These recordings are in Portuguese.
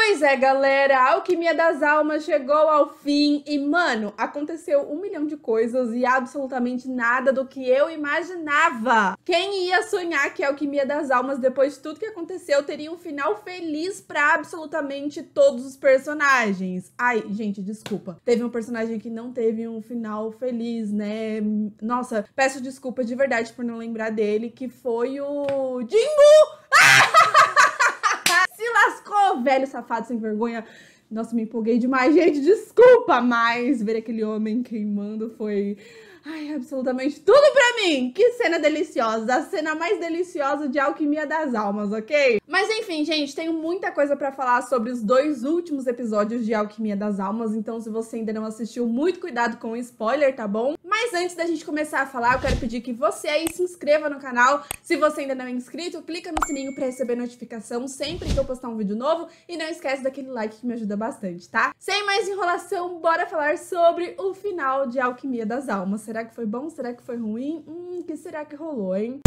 Pois é, galera, a Alquimia das Almas chegou ao fim e, mano, aconteceu 1 milhão de coisas e absolutamente nada do que eu imaginava. Quem ia sonhar que a Alquimia das Almas, depois de tudo que aconteceu, teria um final feliz pra absolutamente todos os personagens? Ai, gente, desculpa. Teve um personagem que não teve um final feliz, né? Nossa, peço desculpa de verdade por não lembrar dele, que foi o Jinwoo! Se lascou, velho safado sem vergonha. Nossa, me empolguei demais, gente, desculpa, mas ver aquele homem queimando foi... ai, absolutamente tudo pra mim! Que cena deliciosa! A cena mais deliciosa de Alquimia das Almas, ok? Mas enfim, gente, tenho muita coisa pra falar sobre os 2 últimos episódios de Alquimia das Almas, então se você ainda não assistiu, muito cuidado com o spoiler, tá bom? Mas antes da gente começar a falar, eu quero pedir que você aí se inscreva no canal. Se você ainda não é inscrito, clica no sininho pra receber notificação sempre que eu postar um vídeo novo e não esquece daquele like que me ajuda bastante, tá? Sem mais enrolação, bora falar sobre o final de Alquimia das Almas. Será que foi bom? Será que foi ruim? Que será que rolou, hein?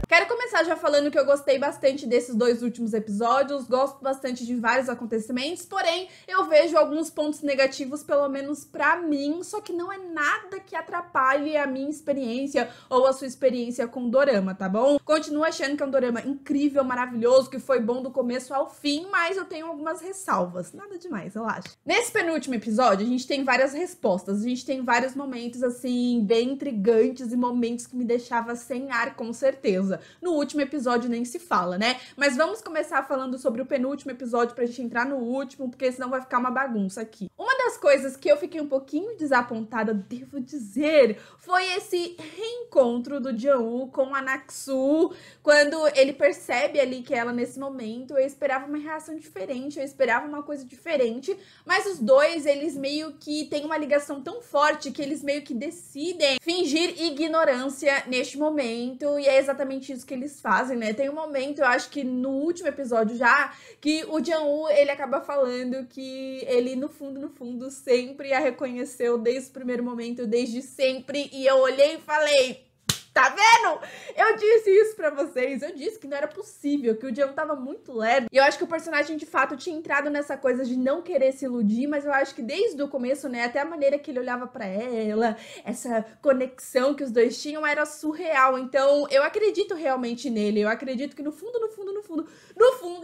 Quero começar já falando que eu gostei bastante desses 2 últimos episódios, gosto bastante de vários acontecimentos, porém eu vejo alguns pontos negativos, pelo menos pra mim, só que não é nada que atrapalhe a minha experiência ou a sua experiência com o dorama, tá bom? Continuo achando que é um dorama incrível, maravilhoso, que foi bom do começo ao fim, mas eu tenho algumas ressalvas, nada demais, relaxa. Nesse penúltimo episódio, a gente tem várias respostas, a gente tem vários momentos, assim, bem intrigantes e momentos que me deixavam sem ar, com certeza. No último episódio nem se fala, né? Mas vamos começar falando sobre o penúltimo episódio pra gente entrar no último, porque senão vai ficar uma bagunça aqui. Uma das coisas que eu fiquei um pouquinho desapontada, devo dizer, foi esse reencontro do Jang-woo com a Naksu, quando ele percebe ali que ela, nesse momento, eu esperava uma reação diferente, eu esperava uma coisa diferente, mas os dois, eles meio que têm uma ligação tão forte que eles meio que decidem fingir ignorância neste momento, e é exatamente isso que eles fazem, né? Tem um momento, eu acho que no último episódio já, que o Jang-woo, ele acaba falando que ele, no fundo, sempre a reconheceu desde o primeiro momento, desde sempre, e eu olhei e falei... tá vendo? Eu disse isso pra vocês, eu disse que não era possível, que o Jang tava muito leve. E eu acho que o personagem, de fato, tinha entrado nessa coisa de não querer se iludir, mas eu acho que desde o começo, né, até a maneira que ele olhava pra ela, essa conexão que os dois tinham era surreal. Então, eu acredito realmente nele, eu acredito que no fundo,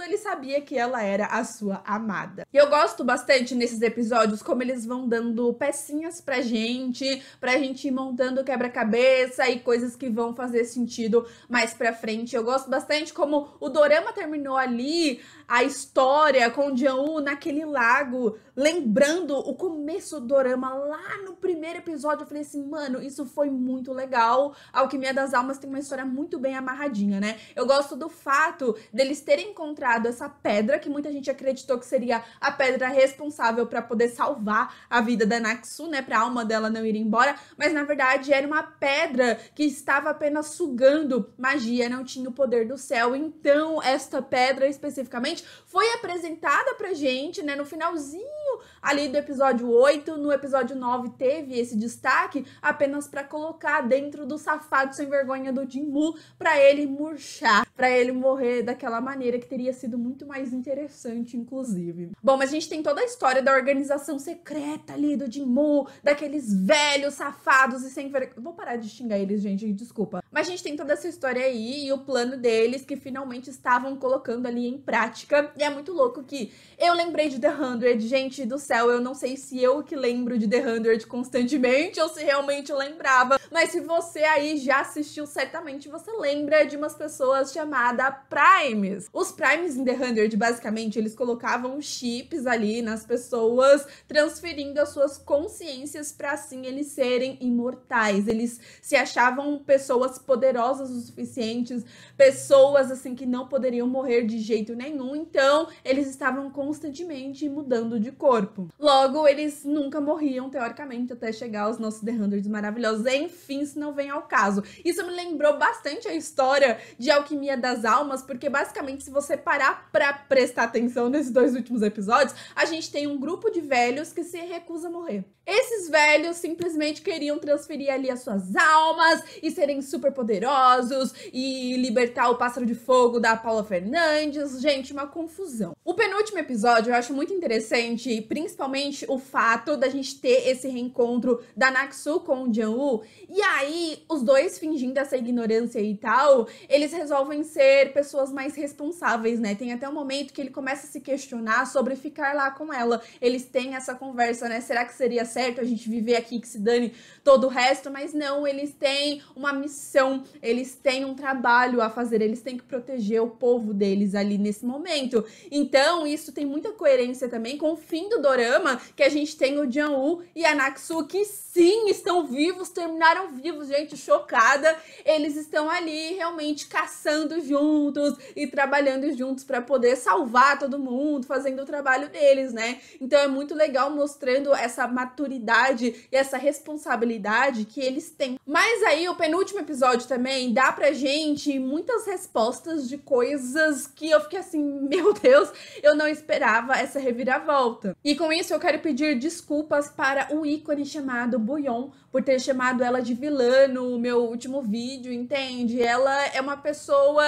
ele sabia que ela era a sua amada. E eu gosto bastante nesses episódios como eles vão dando pecinhas pra gente ir montando quebra-cabeça e coisas que vão fazer sentido mais pra frente. Eu gosto bastante como o dorama terminou ali, a história com o Jang-woo naquele lago, lembrando o começo do dorama lá no primeiro episódio. Eu falei assim, mano, isso foi muito legal. A Alquimia das Almas tem uma história muito bem amarradinha, né? Eu gosto do fato deles terem encontrado essa pedra, que muita gente acreditou que seria a pedra responsável pra poder salvar a vida da Naksu, né? Pra alma dela não ir embora, mas na verdade era uma pedra que estava apenas sugando magia, não tinha o poder do céu. Então, esta pedra especificamente foi apresentada pra gente, né, no finalzinho ali do episódio 8, no episódio 9 teve esse destaque apenas pra colocar dentro do safado sem vergonha do Jinwoo, pra ele murchar, pra ele morrer daquela maneira que teria sido muito mais interessante, inclusive. Bom, mas a gente tem toda a história da organização secreta ali do Jinwoo, daqueles velhos safados e sem vergonha. Vou parar de xingar eles, gente, desculpa. Mas a gente tem toda essa história aí e o plano deles que finalmente estavam colocando ali em prática. E é muito louco que eu lembrei de The 100, gente do céu, eu não sei se eu que lembro de The 100 constantemente ou se realmente lembrava, mas se você aí já assistiu, certamente você lembra de umas pessoas chamadas Primes. Os Primes em The 100, basicamente, eles colocavam chips ali nas pessoas, transferindo as suas consciências para assim eles serem imortais. Eles se achavam pessoas poderosas o suficientes, pessoas assim que não poderiam morrer de jeito nenhum, então eles estavam constantemente mudando de corpo. Logo, eles nunca morriam, teoricamente, até chegar aos nossos The 100 maravilhosos. Enfim, isso não vem ao caso. Isso me lembrou bastante a história de Alquimia das Almas, porque basicamente, se você parar pra prestar atenção nesses 2 últimos episódios, a gente tem um grupo de velhos que se recusa a morrer. Esses velhos simplesmente queriam transferir ali as suas almas e serem super poderosos e libertar o pássaro de fogo da Paula Fernandes. Gente, uma confusão. O penúltimo episódio eu acho muito interessante, principalmente o fato da gente ter esse reencontro da Naksu com o Jang-woo. E aí, os dois fingindo essa ignorância e tal, eles resolvem ser pessoas mais responsáveis, né? Tem até um momento que ele começa a se questionar sobre ficar lá com ela. Eles têm essa conversa, né? Será que seria certo a gente viver aqui, que se dane todo o resto? Mas não, eles têm uma missão, eles têm um trabalho a fazer, eles têm que proteger o povo deles ali nesse momento. Então, isso tem muita coerência também com o fim do dorama, que a gente tem o Jang-woo e a Naksu, que sim, estão vivos, terminaram vivos, gente, chocada. Eles estão ali realmente caçando juntos e trabalhando juntos para poder salvar todo mundo, fazendo o trabalho deles, né? Então é muito legal mostrando essa maturidade e essa responsabilidade que eles têm. Mas aí o penúltimo episódio também dá pra gente muitas respostas de coisas que eu fiquei assim, meu Deus, eu não esperava essa reviravolta. E com isso eu quero pedir desculpas para o ícone chamado Buyeon, por ter chamado ela de vilã no meu último vídeo, entende? Ela é uma pessoa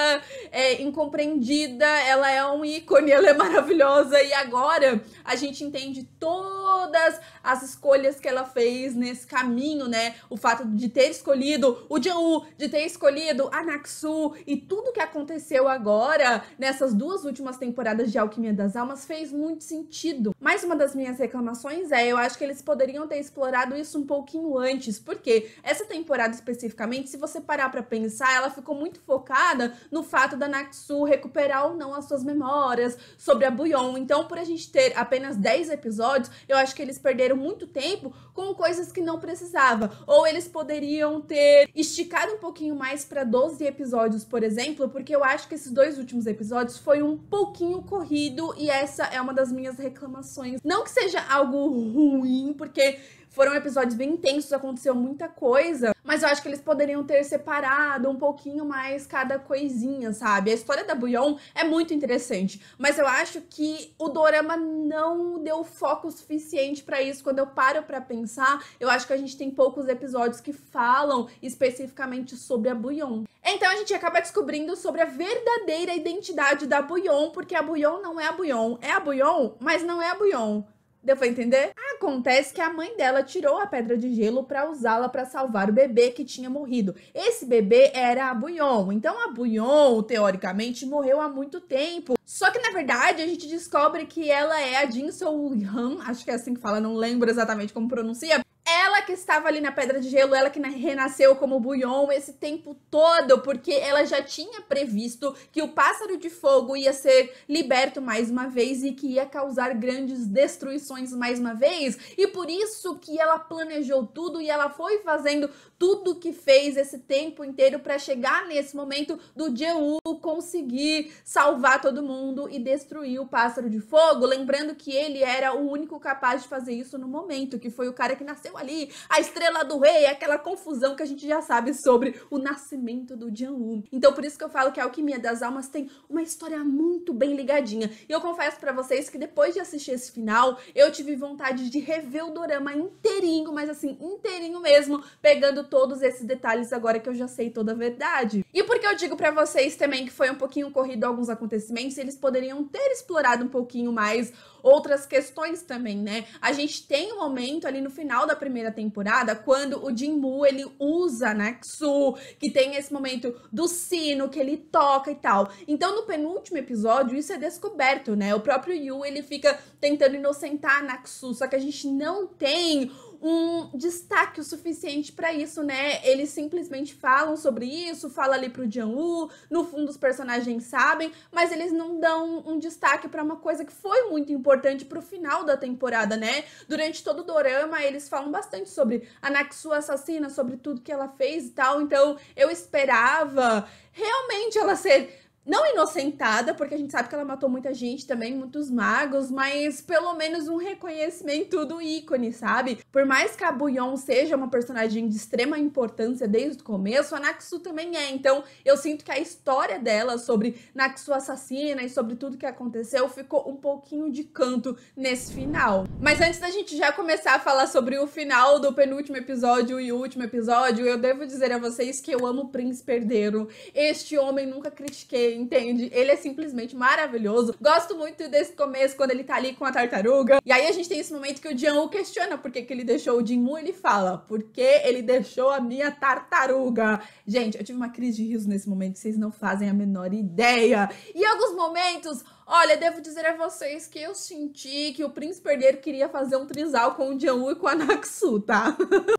incompreendida, ela é um ícone, ela é maravilhosa, e agora a gente entende todas as escolhas que ela fez nesse caminho, né? O fato de ter escolhido o Jang-woo, de ter escolhido a Naksu, e tudo que aconteceu agora nessas 2 últimas temporadas de Alquimia das Almas fez muito sentido. Mais uma das minhas reclamações eu acho que eles poderiam ter explorado isso um pouquinho antes, porque essa temporada especificamente, se você parar pra pensar, ela ficou muito focada no fato da Naksu recuperar ou não as suas memórias sobre a Buyeon. Então, por a gente ter apenas 10 episódios, eu acho que eles perderam muito tempo com coisas que não precisava. Ou eles poderiam ter esticado um pouquinho mais pra 12 episódios, por exemplo, porque eu acho que esses 2 últimos episódios foi um pouquinho corrido, e essa é uma das minhas reclamações. Não que seja algo ruim, porque foram episódios bem intensos, aconteceu muita coisa, mas eu acho que eles poderiam ter separado um pouquinho mais cada coisinha, sabe? A história da Buyeon é muito interessante, mas eu acho que o dorama não deu foco suficiente pra isso. Quando eu paro pra pensar, eu acho que a gente tem poucos episódios que falam especificamente sobre a Buyeon. Então a gente acaba descobrindo sobre a verdadeira identidade da Buyeon, porque a Buyeon não é a Buyeon, é a Buyeon, mas não é a Buyeon. Deu pra entender? Acontece que a mãe dela tirou a pedra de gelo pra usá-la pra salvar o bebê que tinha morrido. Esse bebê era a Buyeon. Então a Buyeon, teoricamente, morreu há muito tempo. Só que, na verdade, a gente descobre que ela é a Jin Soo-han, acho que é assim que fala, não lembro exatamente como pronuncia. Ela que estava ali na Pedra de Gelo, ela que renasceu como Buyeon esse tempo todo, porque ela já tinha previsto que o pássaro de fogo ia ser liberto mais uma vez e que ia causar grandes destruições mais uma vez, e por isso que ela planejou tudo e ela foi fazendo tudo que fez esse tempo inteiro para chegar nesse momento do Jang-woo conseguir salvar todo mundo e destruir o pássaro de fogo, lembrando que ele era o único capaz de fazer isso no momento, que foi o cara que nasceu ali, a estrela do rei, aquela confusão que a gente já sabe sobre o nascimento do Jang-woo. Então por isso que eu falo que a Alquimia das Almas tem uma história muito bem ligadinha. E eu confesso pra vocês que depois de assistir esse final, eu tive vontade de rever o dorama inteirinho, mas assim, inteirinho mesmo, pegando todos esses detalhes agora que eu já sei toda a verdade. E porque eu digo pra vocês também que foi um pouquinho corrido alguns acontecimentos, eles poderiam ter explorado um pouquinho mais outras questões também, né? A gente tem um momento ali no final da primeira temporada, quando o Jin-woo, ele usa a Naksu, que tem esse momento do sino, que ele toca e tal. Então, no penúltimo episódio, isso é descoberto, né? O próprio Yu, ele fica tentando inocentar a Naksu, só que a gente não tem um destaque o suficiente pra isso, né? Eles simplesmente falam sobre isso, falam ali pro Jang-woo, no fundo os personagens sabem, mas eles não dão um destaque pra uma coisa que foi muito importante pro final da temporada, né? Durante todo o dorama, eles falam bastante sobre a Naksu assassina, sobre tudo que ela fez e tal, então eu esperava realmente ela ser não inocentada, porque a gente sabe que ela matou muita gente também, muitos magos, mas pelo menos um reconhecimento do ícone, sabe? Por mais que a Bouillon seja uma personagem de extrema importância desde o começo, a Naxu também é. Então eu sinto que a história dela sobre Naxu assassina e sobre tudo que aconteceu ficou um pouquinho de canto nesse final. Mas antes da gente já começar a falar sobre o final do penúltimo episódio e o último episódio, eu devo dizer a vocês que eu amo o Príncipe Herdeiro. Este homem nunca critiquei, entende? Ele é simplesmente maravilhoso. Gosto muito desse começo, quando ele tá ali com a tartaruga. E aí a gente tem esse momento que o Jian-woo questiona por que ele deixou o Jin-woo. Ele fala, porque ele deixou a minha tartaruga. Gente, eu tive uma crise de riso nesse momento, vocês não fazem a menor ideia. E em alguns momentos, olha, devo dizer a vocês que eu senti que o Príncipe Herdeiro queria fazer um trisal com o Jian-woo e com a Naxu, tá?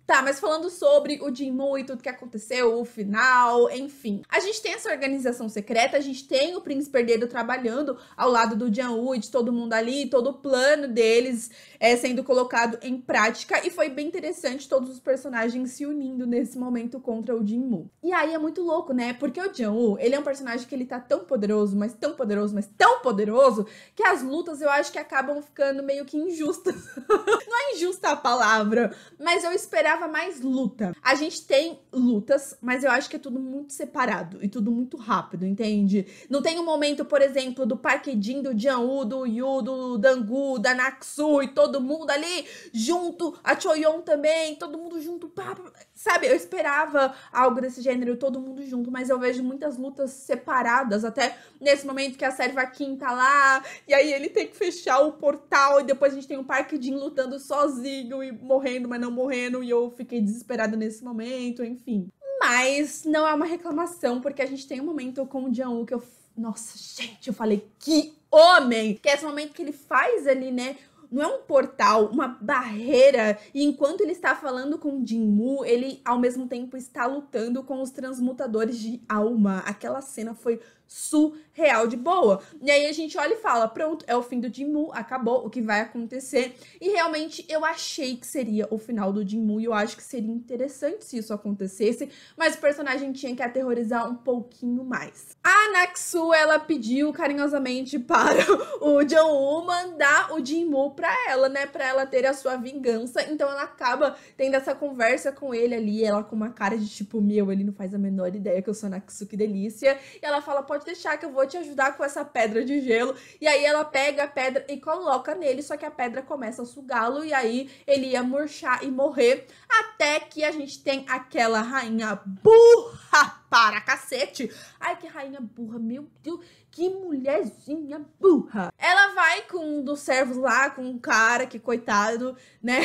Tá, mas falando sobre o Jin-woo e tudo que aconteceu, o final, enfim. A gente tem essa organização secreta, a gente tem o Príncipe Herdeiro trabalhando ao lado do Jian-woo e de todo mundo ali, todo o plano deles sendo colocado em prática. E foi bem interessante todos os personagens se unindo nesse momento contra o Jin-woo. E aí é muito louco, né? Porque o Jian-woo, ele é um personagem que ele tá tão poderoso, mas tão poderoso, mas tão poderoso, que as lutas eu acho que acabam ficando meio que injustas. Não é injusta a palavra, mas eu esperava mais luta. A gente tem lutas, mas eu acho que é tudo muito separado e tudo muito rápido, entende? Não tem um momento, por exemplo, do Park Jin, do Jian-woo, do Yu, do Danggu, da Naxu e todo mundo ali junto, a Choyeon também, todo mundo junto, sabe? Eu esperava algo desse gênero, todo mundo junto, mas eu vejo muitas lutas separadas, até nesse momento que a Serva Kim tá lá, e aí ele tem que fechar o portal, e depois a gente tem o Park Jin lutando sozinho e morrendo, mas não morrendo, e eu fiquei desesperada nesse momento, enfim. Mas não é uma reclamação, porque a gente tem um momento com o Jian-woo que eu... Nossa, gente, eu falei, que homem! Que é esse momento que ele faz ali, né? Não é um portal, uma barreira. E enquanto ele está falando com o Jin-woo, ele ao mesmo tempo está lutando com os transmutadores de alma. Aquela cena foi surreal de boa. E aí a gente olha e fala, pronto, é o fim do Jin-woo, acabou, o que vai acontecer. E realmente eu achei que seria o final do Jin-woo e eu acho que seria interessante se isso acontecesse, mas o personagem tinha que aterrorizar um pouquinho mais. A Naxu, ela pediu carinhosamente para o Jian-woo mandar o Jin-woo pra ela, né, pra ela ter a sua vingança. Então ela acaba tendo essa conversa com ele ali, ela com uma cara de tipo, meu, ele não faz a menor ideia que eu sou a Naxu, que delícia. E ela fala, pode deixar que eu vou te ajudar com essa pedra de gelo. E aí ela pega a pedra e coloca nele, só que a pedra começa a sugá-lo e aí ele ia murchar e morrer, até que a gente tem aquela rainha burra para cacete. Ai, que rainha burra, meu Deus, que mulherzinha burra. Ela vai com um dos servos lá, com um cara que, coitado, né,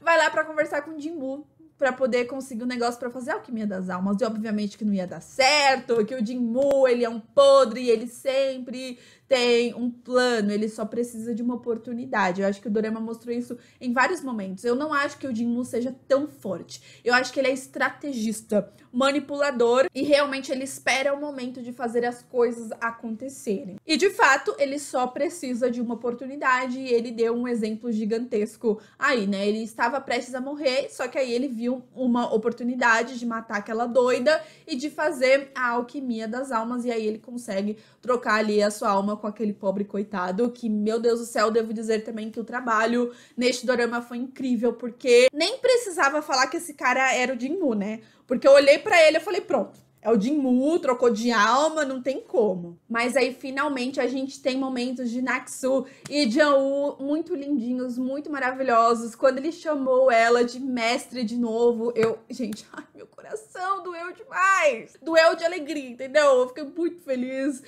vai lá pra conversar com o Jin-woo, pra poder conseguir um negócio pra fazer a alquimia das almas. E obviamente que não ia dar certo, que o Jin-woo, ele é um podre, e ele sempre tem um plano, ele só precisa de uma oportunidade. Eu acho que o dorama mostrou isso em vários momentos. Eu não acho que o Jin-woo seja tão forte. Eu acho que ele é estrategista, manipulador, e realmente ele espera o momento de fazer as coisas acontecerem. E de fato, ele só precisa de uma oportunidade, e ele deu um exemplo gigantesco aí, né? Ele estava prestes a morrer, só que aí ele viu uma oportunidade de matar aquela doida e de fazer a alquimia das almas, e aí ele consegue trocar ali a sua alma com aquele pobre coitado, que, meu Deus do céu, devo dizer também que o trabalho neste dorama foi incrível, porque nem precisava falar que esse cara era o Jin-woo, né? Porque eu olhei pra ele e falei, pronto, é o Jin-woo, trocou de alma, não tem como. Mas aí, finalmente, a gente tem momentos de Naxu e Jian-woo muito lindinhos, muito maravilhosos. Quando ele chamou ela de mestre de novo, gente, ai, meu coração doeu demais. Doeu de alegria, entendeu? Eu fiquei muito feliz.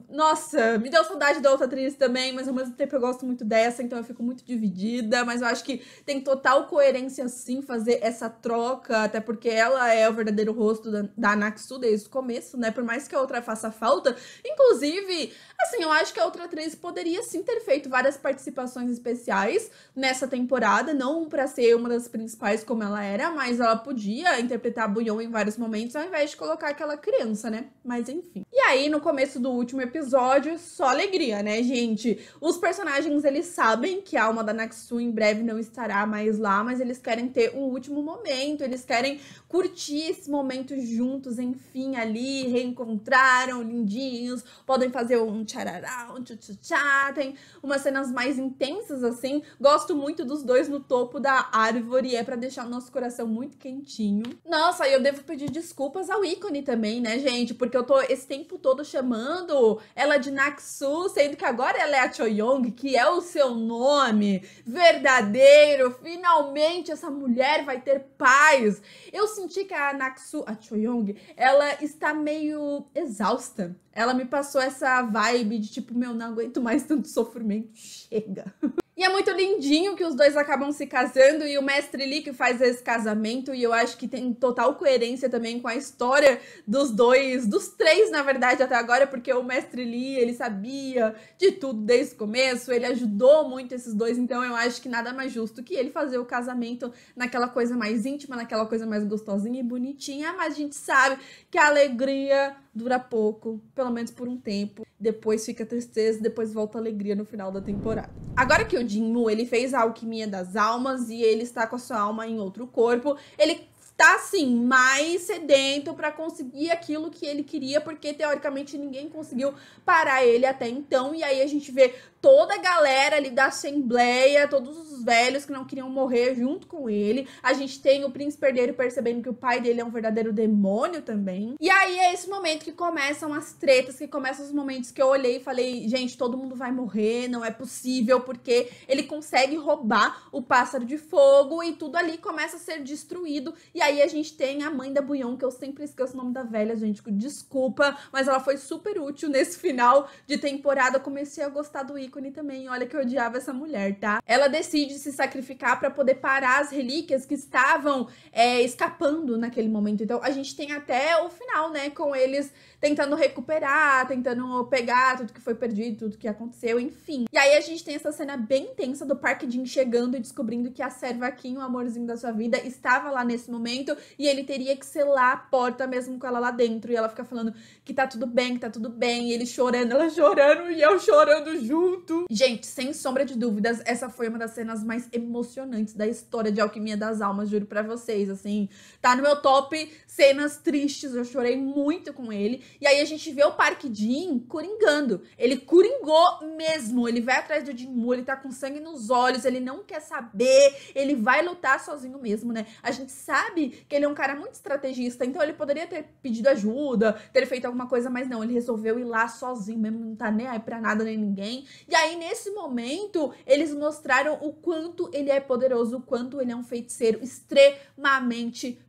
Nossa, me deu saudade da outra atriz também, mas ao mesmo tempo eu gosto muito dessa, então eu fico muito dividida. Mas eu acho que tem total coerência, sim, fazer essa troca, até porque ela é o verdadeiro rosto da Naxu desde o começo, né? Por mais que a outra faça falta. Inclusive, Assim, eu acho que a outra atriz poderia sim ter feito várias participações especiais nessa temporada, não pra ser uma das principais como ela era, mas ela podia interpretar a Bouillon em vários momentos, ao invés de colocar aquela criança, né? Mas enfim. E aí, no começo do último episódio, só alegria, né, gente? Os personagens, eles sabem que a alma da Naksu em breve não estará mais lá, mas eles querem ter um último momento, eles querem curtir esse momento juntos, enfim, ali, reencontraram, lindinhos, podem fazer um tcharará, um tchutchá, tem umas cenas mais intensas, assim. Gosto muito dos dois no topo da árvore, é pra deixar o nosso coração muito quentinho. Nossa, eu devo pedir desculpas ao ícone também, né, gente? Porque eu tô esse tempo todo chamando ela de Naksu, sendo que agora ela é a Choyong, que é o seu nome verdadeiro. Finalmente essa mulher vai ter paz. Eu senti que a Naksu, a Choyong, ela está meio exausta. Ela me passou essa vibe de tipo, meu, não aguento mais tanto sofrimento, chega. E é muito lindinho que os dois acabam se casando e o Mestre Li que faz esse casamento, e eu acho que tem total coerência também com a história dos dois, dos três, na verdade, até agora, porque o Mestre Li, ele sabia de tudo desde o começo, ele ajudou muito esses dois, então eu acho que nada mais justo que ele fazer o casamento naquela coisa mais íntima, naquela coisa mais gostosinha e bonitinha, mas a gente sabe que a alegria dura pouco, pelo menos por um tempo. Depois fica tristeza, depois volta a alegria no final da temporada. Agora que o Jin-Woo, ele fez a alquimia das almas e ele está com a sua alma em outro corpo, ele tá, assim, mais sedento pra conseguir aquilo que ele queria, porque, teoricamente, ninguém conseguiu parar ele até então. E aí a gente vê toda a galera ali da Assembleia, todos os velhos que não queriam morrer junto com ele. A gente tem o Príncipe Herdeiro percebendo que o pai dele é um verdadeiro demônio também. E aí é esse momento que começam as tretas, que começam os momentos que eu olhei e falei, gente, todo mundo vai morrer, não é possível, porque ele consegue roubar o pássaro de fogo e tudo ali começa a ser destruído. E aí a gente tem a mãe da Bouillon, que eu sempre esqueço o nome da velha, gente, desculpa, mas ela foi super útil nesse final de temporada. Comecei a gostar do ícone também, olha que eu odiava essa mulher, tá? Ela decide se sacrificar pra poder parar as relíquias que estavam escapando naquele momento. Então a gente tem até o final, né, com eles tentando recuperar, tentando pegar tudo que foi perdido, tudo que aconteceu, enfim. E aí a gente tem essa cena bem intensa do Park Jin chegando e descobrindo que a serva Kim, o amorzinho da sua vida, estava lá nesse momento e ele teria que selar a porta mesmo com ela lá dentro. E ela fica falando que tá tudo bem, que tá tudo bem. E ele chorando, ela chorando e eu chorando junto. Gente, sem sombra de dúvidas, essa foi uma das cenas mais emocionantes da história de Alquimia das Almas, juro pra vocês, assim. Tá no meu top cenas tristes, eu chorei muito com ele. E aí a gente vê o Park Jin coringando. Ele coringou mesmo. Ele vai atrás do Jin-Woo, ele tá com sangue nos olhos, ele não quer saber, ele vai lutar sozinho mesmo, né? A gente sabe que ele é um cara muito estrategista, então ele poderia ter pedido ajuda, ter feito alguma coisa, mas não, ele resolveu ir lá sozinho mesmo, não tá nem aí pra nada nem ninguém. E aí, nesse momento, eles mostraram o quanto ele é poderoso, o quanto ele é um feiticeiro extremamente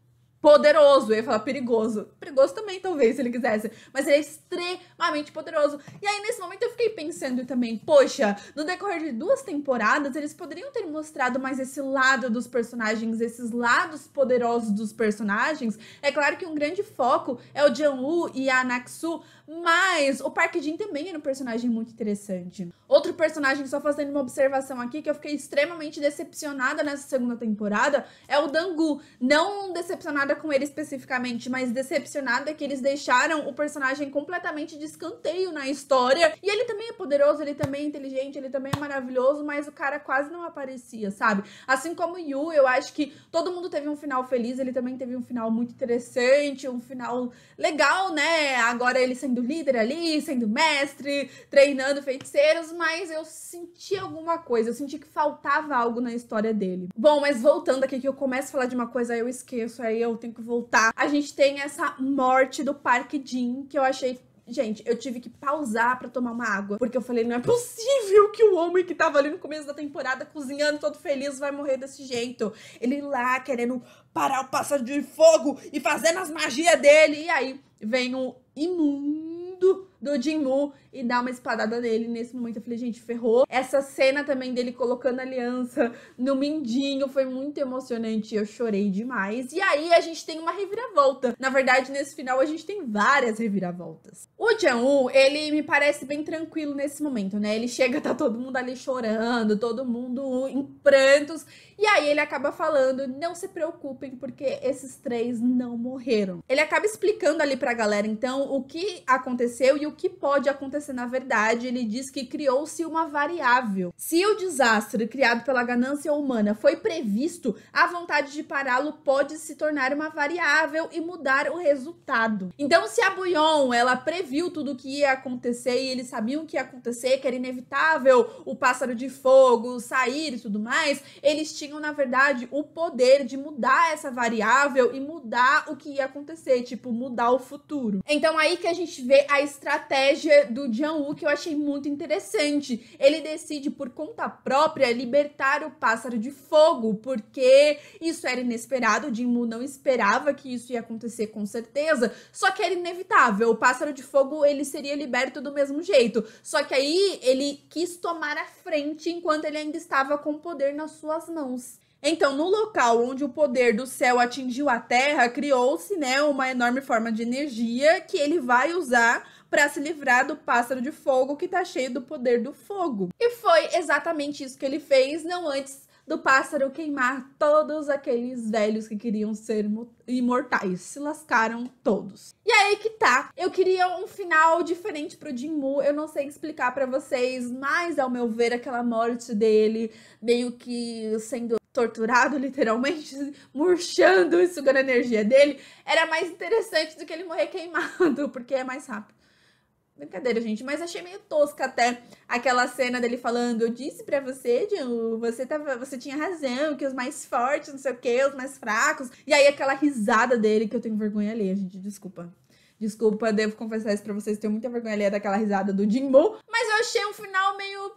poderoso. Eu ia falar perigoso. Perigoso também, talvez, se ele quisesse. Mas ele é extremamente poderoso. E aí, nesse momento, eu fiquei pensando também, poxa, no decorrer de 2 temporadas, eles poderiam ter mostrado mais esse lado dos personagens, esses lados poderosos dos personagens. É claro que um grande foco é o Jin-Woo e a Naksu, mas o Park Jin também era um personagem muito interessante. Outro personagem, só fazendo uma observação aqui, que eu fiquei extremamente decepcionada nessa 2ª temporada, é o Danggu. Não decepcionada com ele especificamente, mas decepcionada que eles deixaram o personagem completamente de escanteio na história. E ele também é poderoso, ele também é inteligente, ele também é maravilhoso, mas o cara quase não aparecia, sabe? Assim como o Yu, eu acho que todo mundo teve um final feliz, ele também teve um final muito interessante, um final legal, né? Agora ele sendo líder ali, sendo mestre, treinando feiticeiros, mas eu senti alguma coisa, eu senti que faltava algo na história dele. Bom, mas voltando aqui, que eu começo a falar de uma coisa, aí eu esqueço, aí eu tenho que voltar. A gente tem essa morte do Park Jin, que eu achei... Gente, eu tive que pausar pra tomar uma água, porque eu falei, não é possível que o homem que tava ali no começo da temporada cozinhando todo feliz vai morrer desse jeito. Ele lá querendo parar o pássaro de fogo e fazendo as magias dele, e aí vem o imundo do Jinwoo e dá uma espadada nele. Nesse momento eu falei, gente, ferrou. Essa cena também dele colocando a aliança no mindinho foi muito emocionante, eu chorei demais. E aí a gente tem uma reviravolta. Na verdade, nesse final a gente tem várias reviravoltas. O Jang-woo, ele me parece bem tranquilo nesse momento, né? Ele chega, tá todo mundo ali chorando, todo mundo em prantos. E aí ele acaba falando, não se preocupem, porque esses 3 não morreram. Ele acaba explicando ali pra galera, então, o que aconteceu e o que pode acontecer na verdade. Ele diz que criou-se uma variável. Se o desastre criado pela ganância humana foi previsto, a vontade de pará-lo pode se tornar uma variável e mudar o resultado. Então, se a Boo-yeon, ela previu tudo o que ia acontecer e eles sabiam o que ia acontecer, que era inevitável o pássaro de fogo sair e tudo mais, eles tinham, na verdade, o poder de mudar essa variável e mudar o que ia acontecer, tipo, mudar o futuro. Então, aí que a gente vê a estratégia do Jang-woo, que eu achei muito interessante. Ele decide, por conta própria, libertar o pássaro de fogo, porque isso era inesperado, o Jinwoo não esperava que isso ia acontecer com certeza, só que era inevitável, o pássaro de fogo, ele seria liberto do mesmo jeito, só que aí ele quis tomar a frente enquanto ele ainda estava com o poder nas suas mãos. Então, no local onde o poder do céu atingiu a terra, criou-se, né, uma enorme forma de energia que ele vai usar para se livrar do pássaro de fogo que tá cheio do poder do fogo. E foi exatamente isso que ele fez, não antes do pássaro queimar todos aqueles velhos que queriam ser imortais. Se lascaram todos. E aí que tá. Eu queria um final diferente pro Jinwoo. Eu não sei explicar pra vocês, mas ao meu ver, aquela morte dele meio que sendo torturado, literalmente, murchando e sugando a energia dele, era mais interessante do que ele morrer queimado, porque é mais rápido. Brincadeira, gente, mas achei meio tosca até aquela cena dele falando, eu disse pra você, Jinwoo, você tinha razão, que os mais fortes, não sei o que, os mais fracos, e aí aquela risada dele, que eu tenho vergonha alheia, gente, desculpa. Desculpa, devo confessar isso pra vocês, tenho muita vergonha alheia daquela risada do Jinwoo, mas eu achei um final meio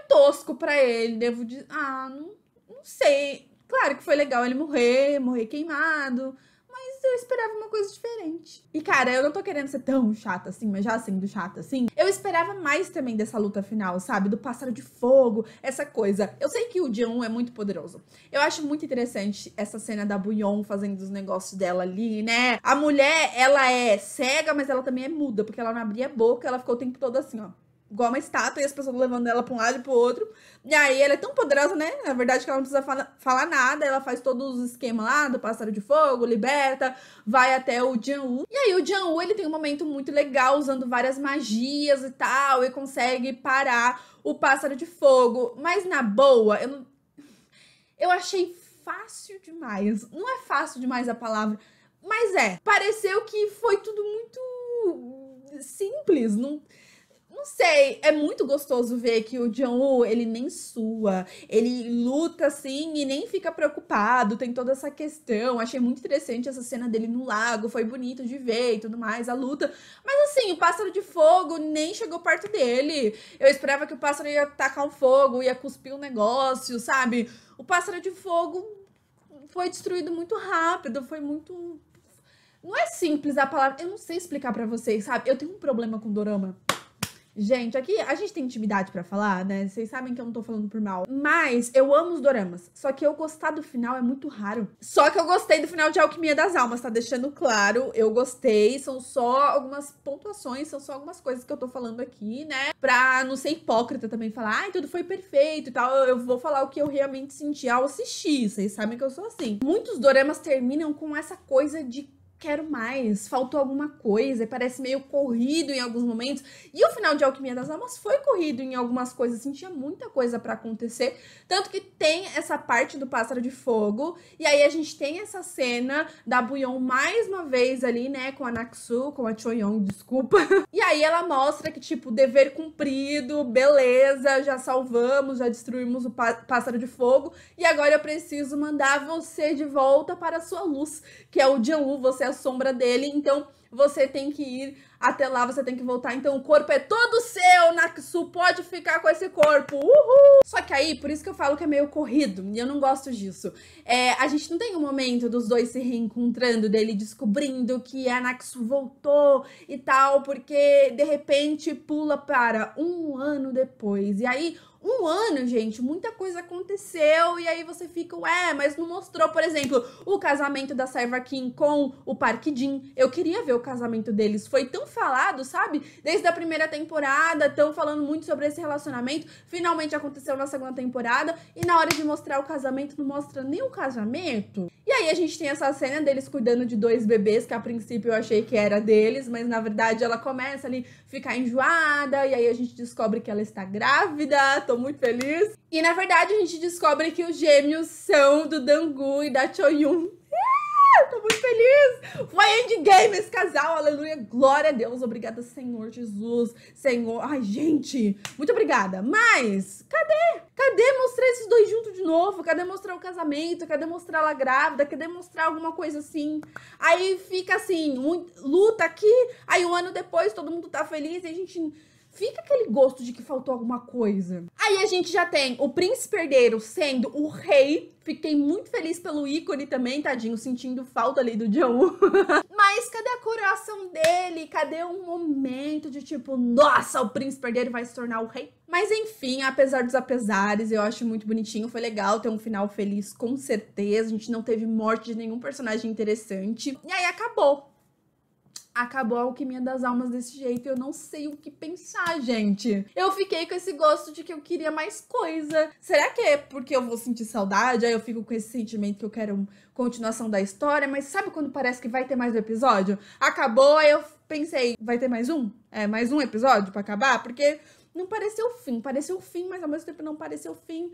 tosco pra ele, devo dizer, não sei, claro que foi legal ele morrer queimado, mas eu esperava uma coisa diferente. E, cara, eu não tô querendo ser tão chata assim, mas já sendo chata assim, eu esperava mais também dessa luta final, sabe? Do pássaro de fogo, essa coisa. Eu sei que o Jang-woo é muito poderoso. Eu acho muito interessante essa cena da Boo-yeon fazendo os negócios dela ali, né? A mulher, ela é cega, mas ela também é muda, porque ela não abria a boca, ela ficou o tempo todo assim, ó, igual uma estátua, e as pessoas levando ela pra um lado e pro outro. E aí ela é tão poderosa, né? Na verdade que ela não precisa falar nada. Ela faz todos os esquemas lá do pássaro de fogo, liberta, vai até o Jang-woo. E aí o Jang-woo, ele tem um momento muito legal, usando várias magias e tal, e consegue parar o pássaro de fogo. Mas na boa, eu achei fácil demais. Não é fácil demais a palavra, mas pareceu que foi tudo muito simples, não sei, é muito gostoso ver que o Jang-woo, ele nem sua, ele luta assim e nem fica preocupado, tem toda essa questão. Achei muito interessante essa cena dele no lago, foi bonito de ver e tudo mais, a luta. Mas assim, o pássaro de fogo nem chegou perto dele. Eu esperava que o pássaro ia tacar um fogo, ia cuspir um negócio, sabe? O pássaro de fogo foi destruído muito rápido, foi muito... Não é simples a palavra, eu não sei explicar pra vocês, sabe? Eu tenho um problema com dorama. Gente, aqui a gente tem intimidade pra falar, né? Vocês sabem que eu não tô falando por mal. Mas eu amo os doramas. Só que eu gostar do final é muito raro. Só que eu gostei do final de Alquimia das Almas, tá deixando claro. Eu gostei. São só algumas pontuações, são só algumas coisas que eu tô falando aqui, né? Pra não ser hipócrita também, falar, ai, tudo foi perfeito e tal. Eu vou falar o que eu realmente senti ao assistir. Vocês sabem que eu sou assim. Muitos doramas terminam com essa coisa de quero mais, faltou alguma coisa, parece meio corrido em alguns momentos. E o final de Alquimia das Almas foi corrido em algumas coisas, assim, tinha muita coisa pra acontecer. Tanto que tem essa parte do pássaro de fogo, e aí a gente tem essa cena da Boo-yeon mais uma vez ali, né, com a Naksu, com a Cho-yeon, desculpa. E aí ela mostra que, tipo, dever cumprido, beleza, já salvamos, já destruímos o pássaro de fogo, e agora eu preciso mandar você de volta para a sua luz, que é o Jang-woo, você é a sombra dele, então você tem que ir até lá, você tem que voltar, então o corpo é todo seu, Naksu, isso, pode ficar com esse corpo, uhul! Só que aí, por isso que eu falo que é meio corrido, e eu não gosto disso. A gente não tem um momento dos dois se reencontrando, dele descobrindo que a Naxu voltou e tal, porque de repente pula para um ano depois, e aí... Um ano, gente, muita coisa aconteceu e aí você fica, ué, mas não mostrou, por exemplo, o casamento da Saeva Kim com o Park Jin. Eu queria ver o casamento deles, foi tão falado, sabe? Desde a primeira temporada, estão falando muito sobre esse relacionamento, finalmente aconteceu na segunda temporada e na hora de mostrar o casamento, não mostra nem o casamento. E aí a gente tem essa cena deles cuidando de dois bebês, que a princípio eu achei que era deles, mas na verdade ela começa ali a ficar enjoada, e aí a gente descobre que ela está grávida, tô muito feliz. E na verdade a gente descobre que os gêmeos são do Danggu e da Choyun. Tô muito feliz! Foi endgame esse casal, aleluia, glória a Deus, obrigada Senhor Jesus, Senhor, ai gente, muito obrigada, mas cadê? Cadê mostrar esses dois juntos de novo? Cadê mostrar o casamento? Cadê mostrar ela grávida? Cadê mostrar alguma coisa assim? Aí fica assim, luta aqui, aí um ano depois todo mundo tá feliz e a gente... Fica aquele gosto de que faltou alguma coisa. Aí a gente já tem o príncipe herdeiro sendo o rei. Fiquei muito feliz pelo ícone também, tadinho, sentindo falta ali do Jung-woo. Mas cadê a coroação dele? Cadê um momento de tipo, nossa, o príncipe herdeiro vai se tornar o rei? Mas enfim, apesar dos apesares, eu acho muito bonitinho, foi legal ter um final feliz, com certeza. A gente não teve morte de nenhum personagem interessante. E aí acabou. Acabou a Alquimia das Almas desse jeito, eu não sei o que pensar, gente. Eu fiquei com esse gosto de que eu queria mais coisa. Será que é porque eu vou sentir saudade, aí eu fico com esse sentimento que eu quero continuação da história? Mas sabe quando parece que vai ter mais um episódio? Acabou, aí eu pensei, vai ter mais um? Mais um episódio pra acabar? Porque não pareceu o fim, mas ao mesmo tempo não pareceu o fim.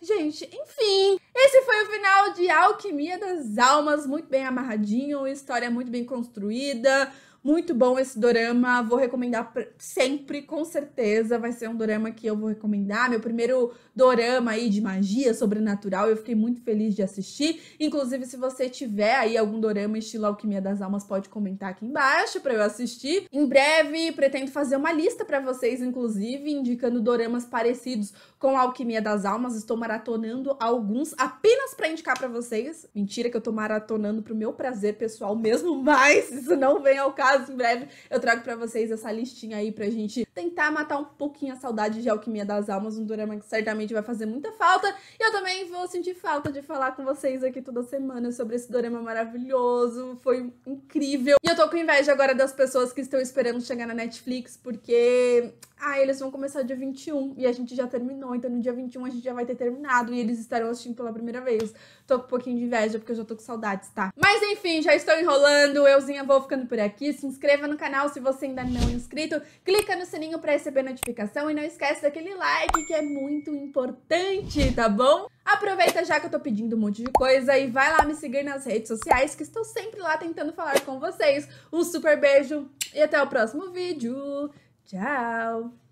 Gente, enfim, esse foi o final de Alquimia das Almas, muito bem amarradinho, história muito bem construída, muito bom esse dorama, vou recomendar sempre, com certeza, vai ser um dorama que eu vou recomendar, meu primeiro dorama aí de magia sobrenatural, eu fiquei muito feliz de assistir, inclusive se você tiver aí algum dorama estilo Alquimia das Almas, pode comentar aqui embaixo pra eu assistir. Em breve, pretendo fazer uma lista pra vocês, inclusive, indicando doramas parecidos com a Alquimia das Almas, estou maratonando alguns apenas pra indicar pra vocês, mentira que eu tô maratonando pro meu prazer pessoal mesmo, mas isso não vem ao caso. Em breve eu trago pra vocês essa listinha aí pra gente tentar matar um pouquinho a saudade de Alquimia das Almas, um dorama que certamente vai fazer muita falta. E eu também vou sentir falta de falar com vocês aqui toda semana sobre esse dorama maravilhoso, foi incrível. E eu tô com inveja agora das pessoas que estão esperando chegar na Netflix, porque... eles vão começar dia 21 e a gente já terminou, então no dia 21 a gente já vai ter terminado e eles estarão assistindo pela primeira vez. Tô com um pouquinho de inveja porque eu já tô com saudades, tá? Mas enfim, já estou enrolando, euzinha vou ficando por aqui. Se inscreva no canal se você ainda não é inscrito, clica no sininho pra receber notificação e não esquece daquele like que é muito importante, tá bom? Aproveita já que eu tô pedindo um monte de coisa e vai lá me seguir nas redes sociais que estou sempre lá tentando falar com vocês. Um super beijo e até o próximo vídeo. Tchau!